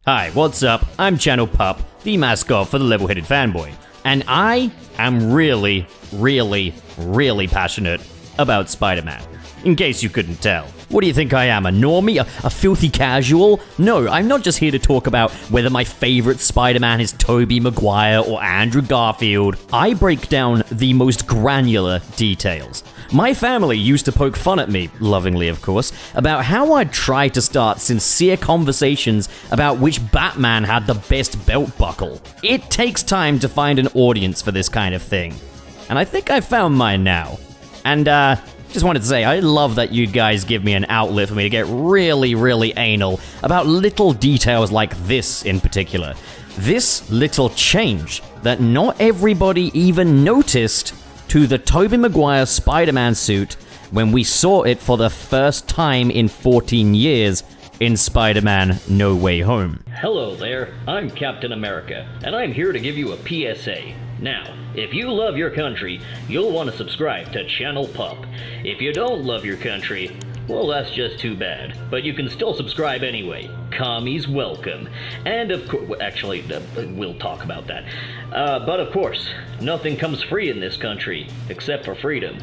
Hi, what's up? I'm Channel Pup, the mascot for the Level-Headed Fanboy, and I am really passionate about Spider-Man, in case you couldn't tell. What do you think I am, a normie? A filthy casual? No, I'm not just here to talk about whether my favorite Spider-Man is Tobey Maguire or Andrew Garfield. I break down the most granular details. My family used to poke fun at me, lovingly of course, about how I'd try to start sincere conversations about which Batman had the best belt buckle. It takes time to find an audience for this kind of thing, and I think I've found mine now. And, just wanted to say, I love that you guys give me an outlet for me to get really anal about little details like this in particular. This little change that not everybody even noticed to the Tobey Maguire Spider-Man suit when we saw it for the first time in 14 years in Spider-Man No Way Home. Hello there, I'm Captain America, and I'm here to give you a PSA. Now, if you love your country, you'll want to subscribe to Channel Pup. If you don't love your country, well, that's just too bad. But you can still subscribe anyway. Commies welcome. And of course, actually, we'll talk about that. But of course, nothing comes free in this country, except for freedom.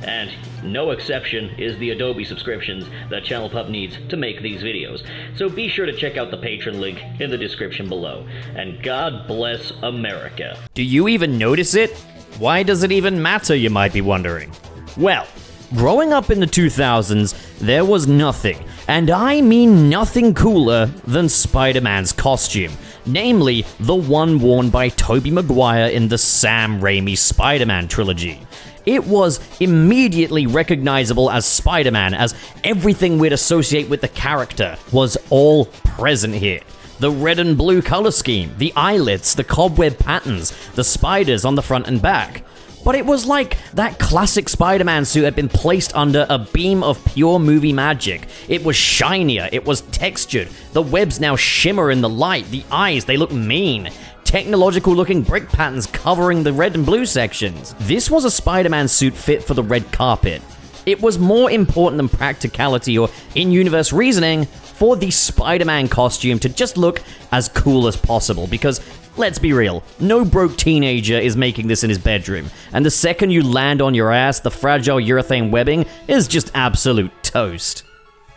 And no exception is the Adobe subscriptions that Channel Pup needs to make these videos. So be sure to check out the Patreon link in the description below. And God bless America. Do you even notice it? Why does it even matter, you might be wondering? Well, growing up in the 2000s, there was nothing, and I mean nothing cooler than Spider-Man's costume. Namely, the one worn by Tobey Maguire in the Sam Raimi Spider-Man trilogy. It was immediately recognizable as Spider-Man, as everything we'd associate with the character was all present here. The red and blue color scheme, the eyelets, the cobweb patterns, the spiders on the front and back. But it was like that classic Spider-Man suit had been placed under a beam of pure movie magic. It was shinier, it was textured, the webs now shimmer in the light, the eyes, they look mean. Technological looking brick patterns covering the red and blue sections. This was a Spider-Man suit fit for the red carpet. It was more important than practicality or in-universe reasoning for the Spider-Man costume to just look as cool as possible, because let's be real, no broke teenager is making this in his bedroom, and the second you land on your ass, the fragile urethane webbing is just absolute toast.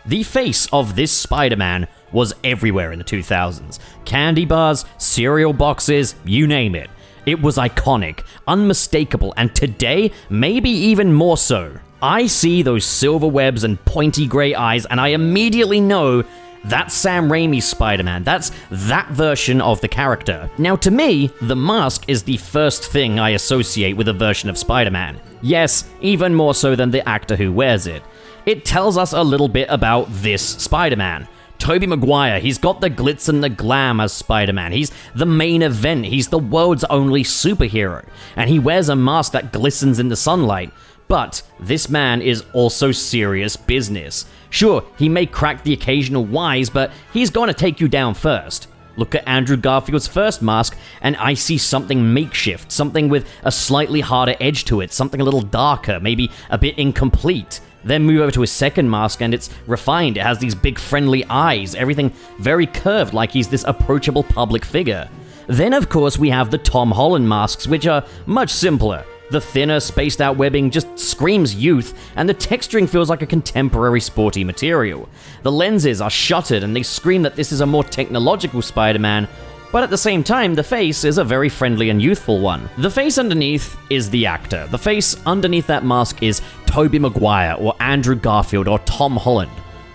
The face of this Spider-Man was everywhere in the 2000s. Candy bars, cereal boxes, you name it. It was iconic, unmistakable, and today, maybe even more so. I see those silver webs and pointy gray eyes, and I immediately know that's Sam Raimi's Spider-Man. That's that version of the character. Now, to me, the mask is the first thing I associate with a version of Spider-Man. Yes, even more so than the actor who wears it. It tells us a little bit about this Spider-Man. Tobey Maguire, he's got the glitz and the glam as Spider-Man. He's the main event. He's the world's only superhero. And he wears a mask that glistens in the sunlight. But this man is also serious business. Sure, he may crack the occasional wise, but he's going to take you down first. Look at Andrew Garfield's first mask, and I see something makeshift, something with a slightly harder edge to it, something a little darker, maybe a bit incomplete. Then move over to his second mask, and it's refined. It has these big friendly eyes, everything very curved, like he's this approachable public figure. Then, of course, we have the Tom Holland masks, which are much simpler. The thinner, spaced-out webbing just screams youth, and the texturing feels like a contemporary sporty material. The lenses are shuttered, and they scream that this is a more technological Spider-Man, but at the same time, the face is a very friendly and youthful one. The face underneath is the actor. The face underneath that mask is Tobey Maguire, or Andrew Garfield, or Tom Holland.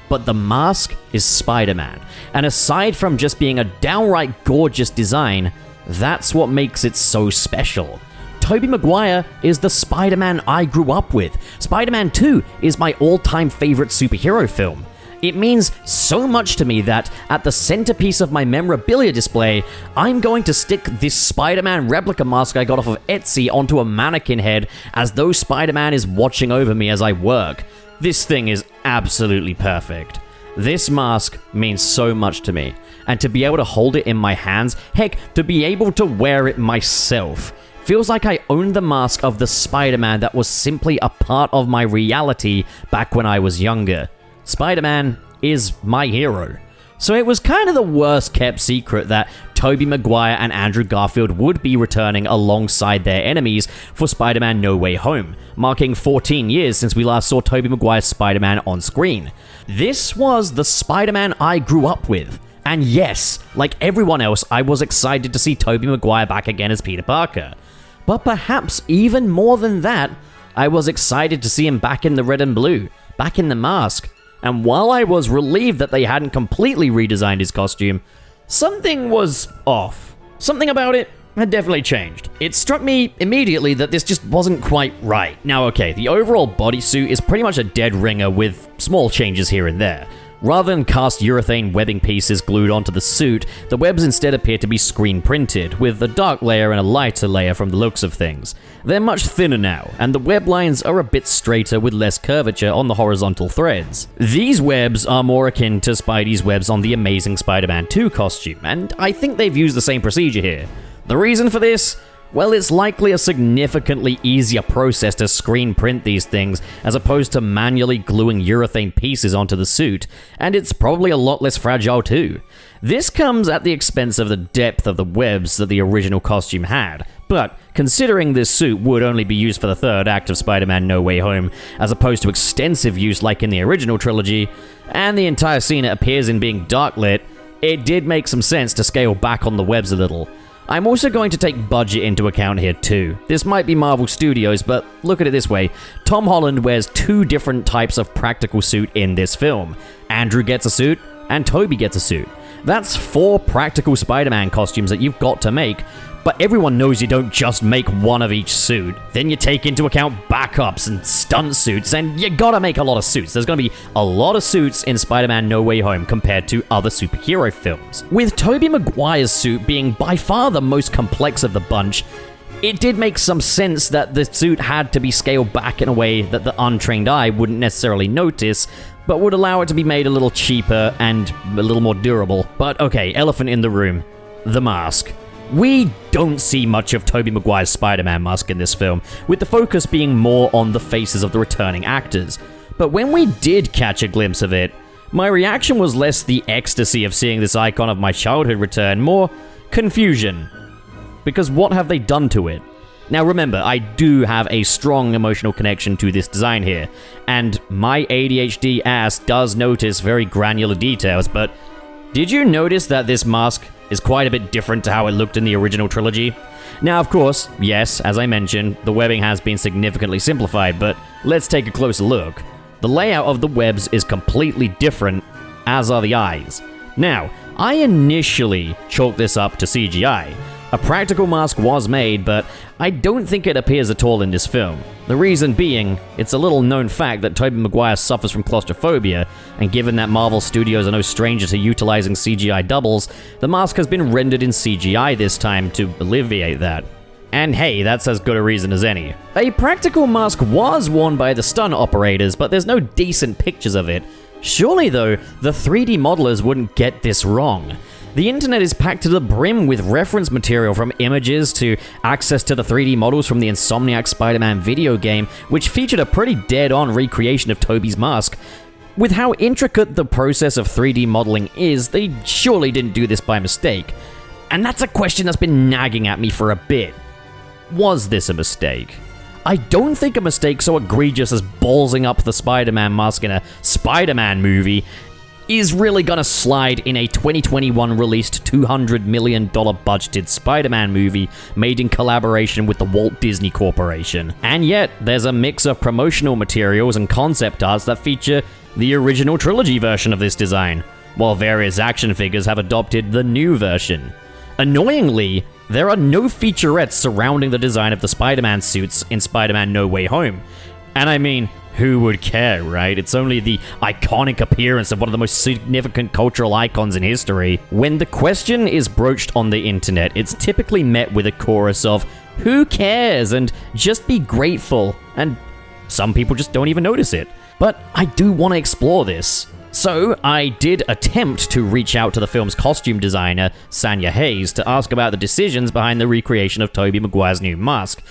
But the mask is Spider-Man, and aside from just being a downright gorgeous design, that's what makes it so special. Tobey Maguire is the Spider-Man I grew up with. Spider-Man 2 is my all-time favorite superhero film. It means so much to me that at the centerpiece of my memorabilia display, I'm going to stick this Spider-Man replica mask I got off of Etsy onto a mannequin head as though Spider-Man is watching over me as I work. This thing is absolutely perfect. This mask means so much to me, and to be able to hold it in my hands, heck, to be able to wear it myself, feels like I own the mask of the Spider-Man that was simply a part of my reality back when I was younger. Spider-Man is my hero. So it was kind of the worst kept secret that Tobey Maguire and Andrew Garfield would be returning alongside their enemies for Spider-Man No Way Home, marking 14 years since we last saw Tobey Maguire's Spider-Man on screen. This was the Spider-Man I grew up with. And yes, like everyone else, I was excited to see Tobey Maguire back again as Peter Parker. But perhaps even more than that, I was excited to see him back in the red and blue, back in the mask. And while I was relieved that they hadn't completely redesigned his costume, something was off. Something about it had definitely changed. It struck me immediately that this just wasn't quite right. Now, okay, the overall bodysuit is pretty much a dead ringer with small changes here and there. Rather than cast urethane webbing pieces glued onto the suit, the webs instead appear to be screen printed, with a dark layer and a lighter layer from the looks of things. They're much thinner now, and the web lines are a bit straighter with less curvature on the horizontal threads. These webs are more akin to Spidey's webs on the Amazing Spider-Man 2 costume, and I think they've used the same procedure here. The reason for this? Well, it's likely a significantly easier process to screen print these things as opposed to manually gluing urethane pieces onto the suit, and it's probably a lot less fragile too. This comes at the expense of the depth of the webs that the original costume had, but considering this suit would only be used for the third act of Spider-Man No Way Home, as opposed to extensive use like in the original trilogy, and the entire scene it appears in being dark-lit, it did make some sense to scale back on the webs a little. I'm also going to take budget into account here too. This might be Marvel Studios, but look at it this way. Tom Holland wears two different types of practical suit in this film. Andrew gets a suit, and Tobey gets a suit. That's 4 practical Spider-Man costumes that you've got to make, but everyone knows you don't just make one of each suit. Then you take into account backups and stunt suits, and you gotta make a lot of suits. There's gonna be a lot of suits in Spider-Man No Way Home compared to other superhero films. With Tobey Maguire's suit being by far the most complex of the bunch, it did make some sense that the suit had to be scaled back in a way that the untrained eye wouldn't necessarily notice, but would allow it to be made a little cheaper and a little more durable. But okay, elephant in the room. The mask. We don't see much of Tobey Maguire's Spider-Man mask in this film, with the focus being more on the faces of the returning actors. But when we did catch a glimpse of it, my reaction was less the ecstasy of seeing this icon of my childhood return, more confusion. Because what have they done to it? Now remember, I do have a strong emotional connection to this design here, and my ADHD ass does notice very granular details, but did you notice that this mask is quite a bit different to how it looked in the original trilogy? Now, of course, yes, as I mentioned, the webbing has been significantly simplified, but let's take a closer look. The layout of the webs is completely different, as are the eyes. Now, I initially chalked this up to CGI. A practical mask was made, but I don't think it appears at all in this film. The reason being, it's a little known fact that Tobey Maguire suffers from claustrophobia, and given that Marvel Studios are no stranger to utilizing CGI doubles, the mask has been rendered in CGI this time to alleviate that. And hey, that's as good a reason as any. A practical mask was worn by the stunt operators, but there's no decent pictures of it. Surely though, the 3D modelers wouldn't get this wrong. The internet is packed to the brim with reference material from images to access to the 3D models from the Insomniac Spider-Man video game, which featured a pretty dead-on recreation of Tobey's mask. With how intricate the process of 3D modeling is, they surely didn't do this by mistake. And that's a question that's been nagging at me for a bit. Was this a mistake? I don't think a mistake so egregious as ballsing up the Spider-Man mask in a Spider-Man movie is really gonna slide in a 2021 released $200 million budgeted Spider-Man movie made in collaboration with the Walt Disney Corporation. And yet, there's a mix of promotional materials and concept arts that feature the original trilogy version of this design, while various action figures have adopted the new version. Annoyingly, there are no featurettes surrounding the design of the Spider-Man suits in Spider-Man No Way Home. And I mean, who would care, right? It's only the iconic appearance of one of the most significant cultural icons in history. When the question is broached on the internet, it's typically met with a chorus of, who cares, and just be grateful, and some people just don't even notice it. But I do want to explore this. So I did attempt to reach out to the film's costume designer, Sanya Hayes, to ask about the decisions behind the recreation of Tobey Maguire's new mask.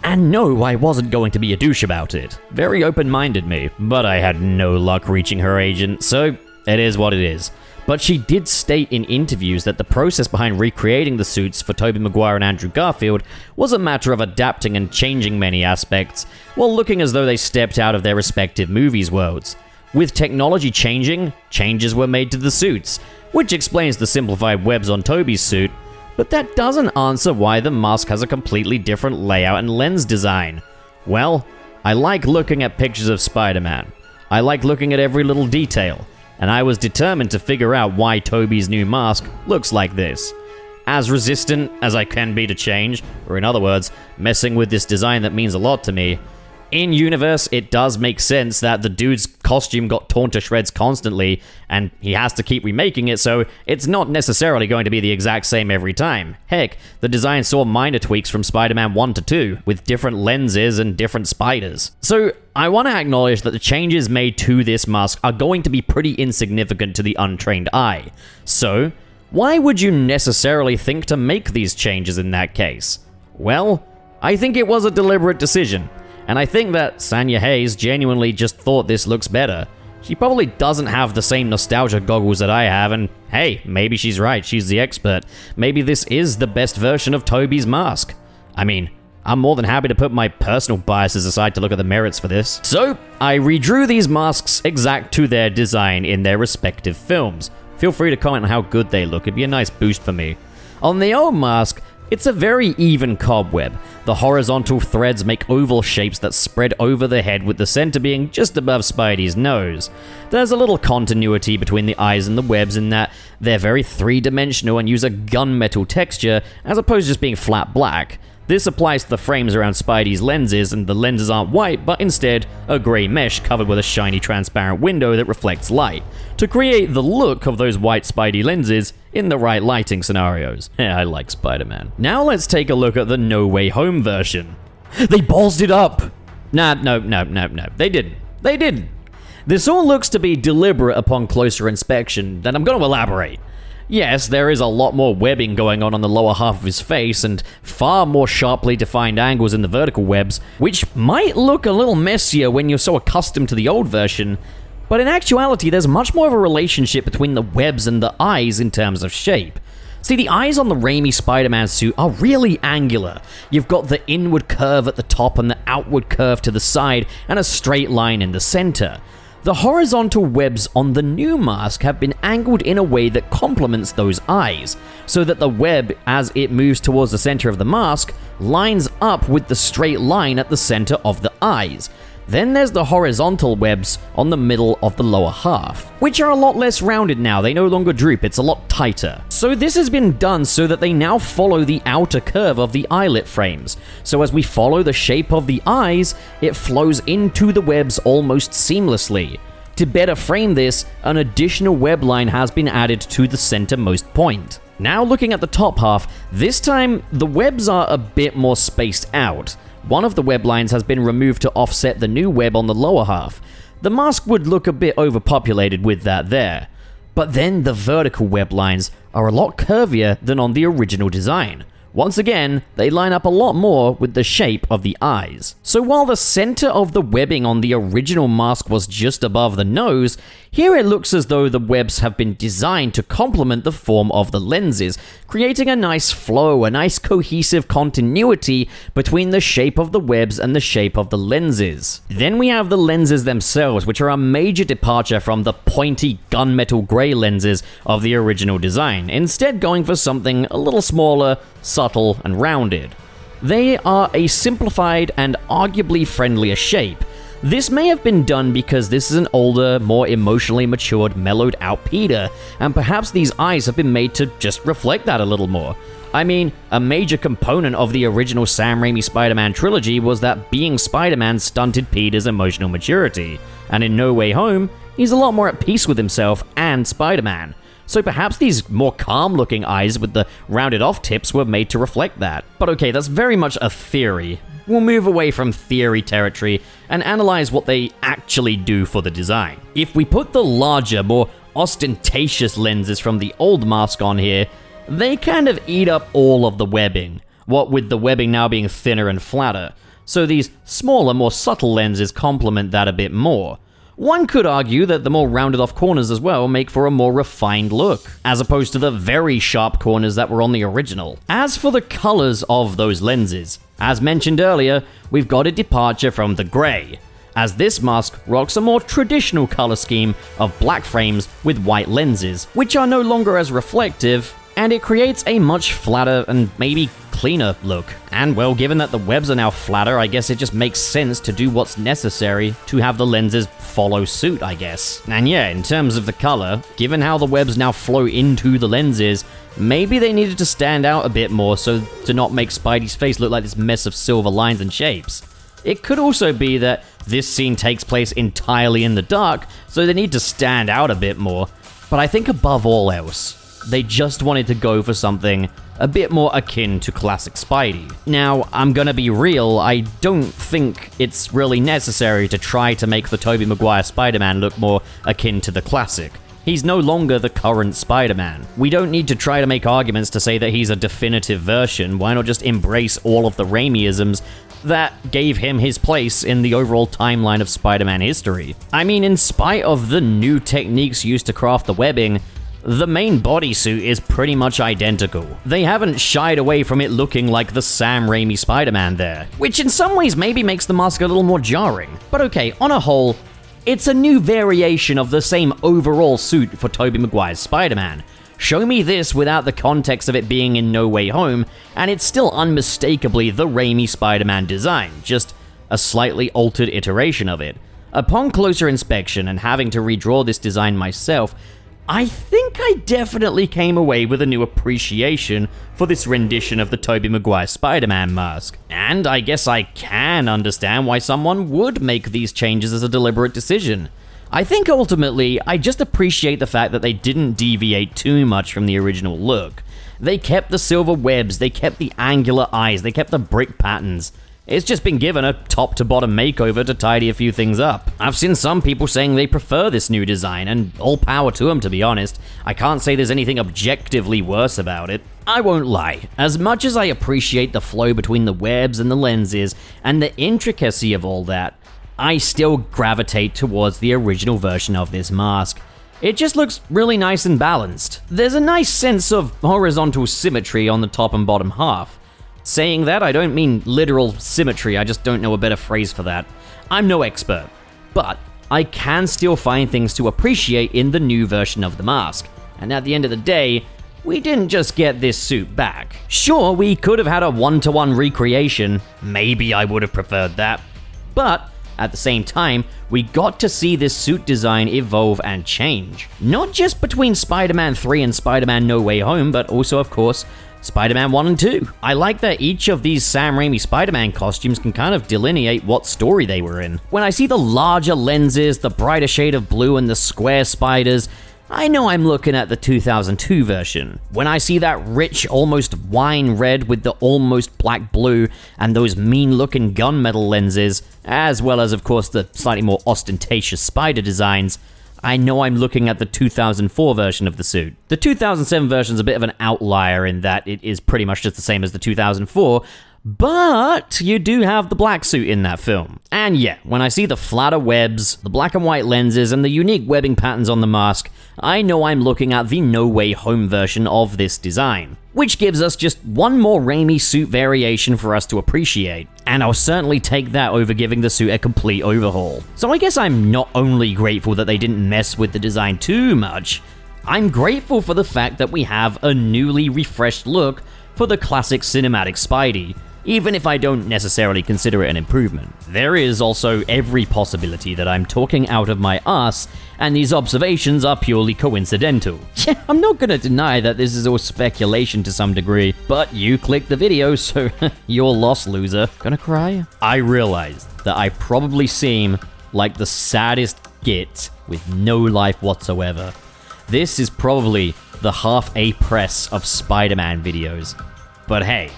And no, I wasn't going to be a douche about it. Very open-minded me, but I had no luck reaching her agent, so it is what it is. but she did state in interviews that the process behind recreating the suits for Tobey Maguire and Andrew Garfield was a matter of adapting and changing many aspects, while looking as though they stepped out of their respective movies' worlds. With technology changing, changes were made to the suits, which explains the simplified webs on Tobey's suit, but that doesn't answer why the mask has a completely different layout and lens design. Well, I like looking at pictures of Spider-Man. I like looking at every little detail, and I was determined to figure out why Tobey's new mask looks like this. As resistant as I can be to change, or in other words, messing with this design that means a lot to me, in universe, it does make sense that the dude's costume got torn to shreds constantly, and he has to keep remaking it, so it's not necessarily going to be the exact same every time. Heck, the design saw minor tweaks from Spider-Man 1 to 2, with different lenses and different spiders. So, I want to acknowledge that the changes made to this mask are going to be pretty insignificant to the untrained eye. So, why would you necessarily think to make these changes in that case? Well, I think it was a deliberate decision. And I think that Sanya Hayes genuinely just thought this looks better. She probably doesn't have the same nostalgia goggles that I have, and hey, maybe she's right, she's the expert. Maybe this is the best version of Tobey's mask. I mean, I'm more than happy to put my personal biases aside to look at the merits for this. So, I redrew these masks exact to their design in their respective films. Feel free to comment on how good they look, it'd be a nice boost for me. On the old mask, it's a very even cobweb. The horizontal threads make oval shapes that spread over the head, with the center being just above Spidey's nose. There's a little continuity between the eyes and the webs in that they're very three-dimensional and use a gunmetal texture as opposed to just being flat black. This applies to the frames around Spidey's lenses, and the lenses aren't white, but instead a grey mesh covered with a shiny transparent window that reflects light, to create the look of those white Spidey lenses in the right lighting scenarios. Yeah, I like Spider-Man. Now let's take a look at the No Way Home version. They ballsed it up! No, they didn't. This all looks to be deliberate upon closer inspection, and I'm going to elaborate. Yes, there is a lot more webbing going on the lower half of his face, and far more sharply defined angles in the vertical webs, which might look a little messier when you're so accustomed to the old version, but in actuality there's much more of a relationship between the webs and the eyes in terms of shape. See, the eyes on the Raimi Spider-Man suit are really angular. You've got the inward curve at the top and the outward curve to the side, and a straight line in the center. The horizontal webs on the new mask have been angled in a way that complements those eyes, so that the web, as it moves towards the center of the mask, lines up with the straight line at the center of the eyes. Then there's the horizontal webs on the middle of the lower half, which are a lot less rounded now. They no longer droop, it's a lot tighter. So this has been done so that they now follow the outer curve of the eyelet frames. So as we follow the shape of the eyes, it flows into the webs almost seamlessly. To better frame this, an additional web line has been added to the centermost point. Now looking at the top half, this time the webs are a bit more spaced out. One of the web lines has been removed to offset the new web on the lower half. The mask would look a bit overpopulated with that there. But then the vertical web lines are a lot curvier than on the original design. Once again, they line up a lot more with the shape of the eyes. So while the center of the webbing on the original mask was just above the nose, here it looks as though the webs have been designed to complement the form of the lenses, creating a nice flow, a nice cohesive continuity between the shape of the webs and the shape of the lenses. Then we have the lenses themselves, which are a major departure from the pointy gunmetal gray lenses of the original design, instead going for something a little smaller, subtle, and rounded. They are a simplified and arguably friendlier shape. This may have been done because this is an older, more emotionally matured, mellowed out Peter, and perhaps these eyes have been made to just reflect that a little more. I mean, a major component of the original Sam Raimi Spider-Man trilogy was that being Spider-Man stunted Peter's emotional maturity, and in No Way Home, he's a lot more at peace with himself and Spider-Man. So perhaps these more calm-looking eyes with the rounded-off tips were made to reflect that. But okay, that's very much a theory. We'll move away from theory territory and analyze what they actually do for the design. If we put the larger, more ostentatious lenses from the old mask on here, they kind of eat up all of the webbing, what with the webbing now being thinner and flatter. So these smaller, more subtle lenses complement that a bit more. One could argue that the more rounded off corners as well make for a more refined look, as opposed to the very sharp corners that were on the original. As for the colors of those lenses, as mentioned earlier, we've got a departure from the grey, as this mask rocks a more traditional color scheme of black frames with white lenses, which are no longer as reflective, and it creates a much flatter and maybe cleaner look. And well, given that the webs are now flatter, I guess it just makes sense to do what's necessary to have the lenses follow suit, I guess. And yeah, in terms of the color, given how the webs now flow into the lenses, maybe they needed to stand out a bit more so to not make Spidey's face look like this mess of silver lines and shapes. It could also be that this scene takes place entirely in the dark, so they need to stand out a bit more. But I think above all else, they just wanted to go for something a bit more akin to classic Spidey. Now, I'm gonna be real, I don't think it's really necessary to try to make the Tobey Maguire Spider-Man look more akin to the classic. He's no longer the current Spider-Man. We don't need to try to make arguments to say that he's a definitive version. Why not just embrace all of the Raimi-isms that gave him his place in the overall timeline of Spider-Man history? I mean, in spite of the new techniques used to craft the webbing, the main bodysuit is pretty much identical. They haven't shied away from it looking like the Sam Raimi Spider-Man there, which in some ways maybe makes the mask a little more jarring. But okay, on a whole, it's a new variation of the same overall suit for Tobey Maguire's Spider-Man. Show me this without the context of it being in No Way Home, and it's still unmistakably the Raimi Spider-Man design, just a slightly altered iteration of it. Upon closer inspection and having to redraw this design myself, I think I definitely came away with a new appreciation for this rendition of the Tobey Maguire Spider-Man mask. And I guess I can understand why someone would make these changes as a deliberate decision. I think ultimately, I just appreciate the fact that they didn't deviate too much from the original look. They kept the silver webs, they kept the angular eyes, they kept the brick patterns. It's just been given a top-to-bottom makeover to tidy a few things up. I've seen some people saying they prefer this new design, and all power to them, to be honest. I can't say there's anything objectively worse about it. I won't lie. As much as I appreciate the flow between the webs and the lenses, and the intricacy of all that, I still gravitate towards the original version of this mask. It just looks really nice and balanced. There's a nice sense of horizontal symmetry on the top and bottom half. Saying that, I don't mean literal symmetry, I just don't know a better phrase for that. I'm no expert, but I can still find things to appreciate in the new version of the mask. And at the end of the day, we didn't just get this suit back. Sure, we could have had a one-to-one recreation, maybe I would have preferred that, but at the same time, we got to see this suit design evolve and change. Not just between Spider-Man 3 and Spider-Man No Way Home, but also, of course, Spider-Man 1 and 2. I like that each of these Sam Raimi Spider-Man costumes can kind of delineate what story they were in. When I see the larger lenses, the brighter shade of blue, and the square spiders, I know I'm looking at the 2002 version. When I see that rich, almost wine red with the almost black blue, and those mean-looking gunmetal lenses, as well as, of course, the slightly more ostentatious spider designs, I know I'm looking at the 2004 version of the suit. The 2007 version is a bit of an outlier in that it is pretty much just the same as the 2004, but you do have the black suit in that film. And yeah, when I see the flatter webs, the black and white lenses, and the unique webbing patterns on the mask, I know I'm looking at the No Way Home version of this design, which gives us just one more Raimi suit variation for us to appreciate. And I'll certainly take that over giving the suit a complete overhaul. So I guess I'm not only grateful that they didn't mess with the design too much, I'm grateful for the fact that we have a newly refreshed look for the classic cinematic Spidey, even if I don't necessarily consider it an improvement. There is also every possibility that I'm talking out of my ass, and these observations are purely coincidental. Yeah, I'm not gonna deny that this is all speculation to some degree, but you clicked the video, so you're lost, loser. Gonna cry? I realized that I probably seem like the saddest git with no life whatsoever. This is probably the half A press of Spider-Man videos. But hey,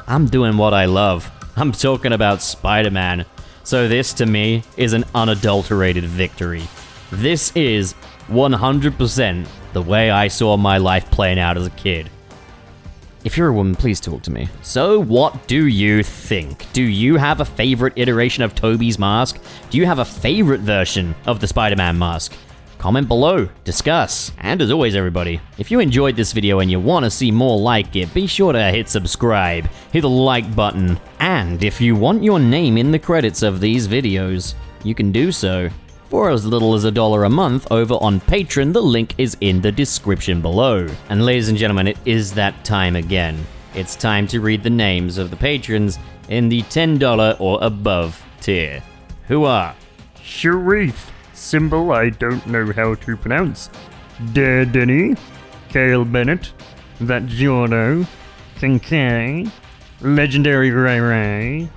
I'm doing what I love. I'm talking about Spider-Man. So this, to me, is an unadulterated victory. This is 100% the way I saw my life playing out as a kid. If you're a woman, please talk to me. So what do you think? Do you have a favorite iteration of Tobey's mask? Do you have a favorite version of the Spider-Man mask? Comment below, discuss, and as always everybody, if you enjoyed this video and you want to see more like it, be sure to hit subscribe, hit the like button, and if you want your name in the credits of these videos, you can do so for as little as $1 a month over on Patreon. The link is in the description below. And ladies and gentlemen, it is that time again. It's time to read the names of the patrons in the $10 or above tier, who are Sharif, symbol I don't know how to pronounce, Dare Denny, Kale Bennett, That Giorno, Kincaid, Legendary Ray Ray,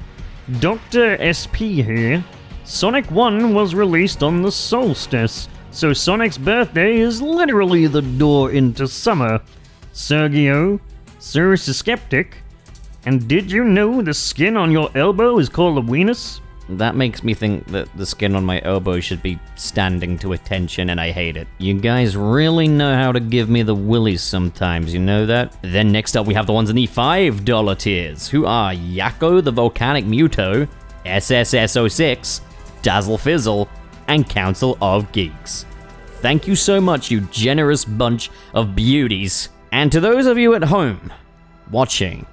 Dr. SP here. Sonic 1 was released on the solstice, so Sonic's birthday is literally the door into summer. Sergio, Cyrus the Skeptic, and did you know the skin on your elbow is called a weenus? That makes me think that the skin on my elbow should be standing to attention, and I hate it. You guys really know how to give me the willies sometimes, you know that? Then next up we have the ones in the $5 tiers, who are Yakko the Volcanic Muto, SSS06, Dazzle Fizzle, and Council of Geeks. Thank you so much, you generous bunch of beauties. And to those of you at home watching,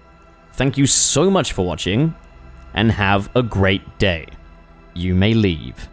thank you so much for watching, and have a great day. You may leave.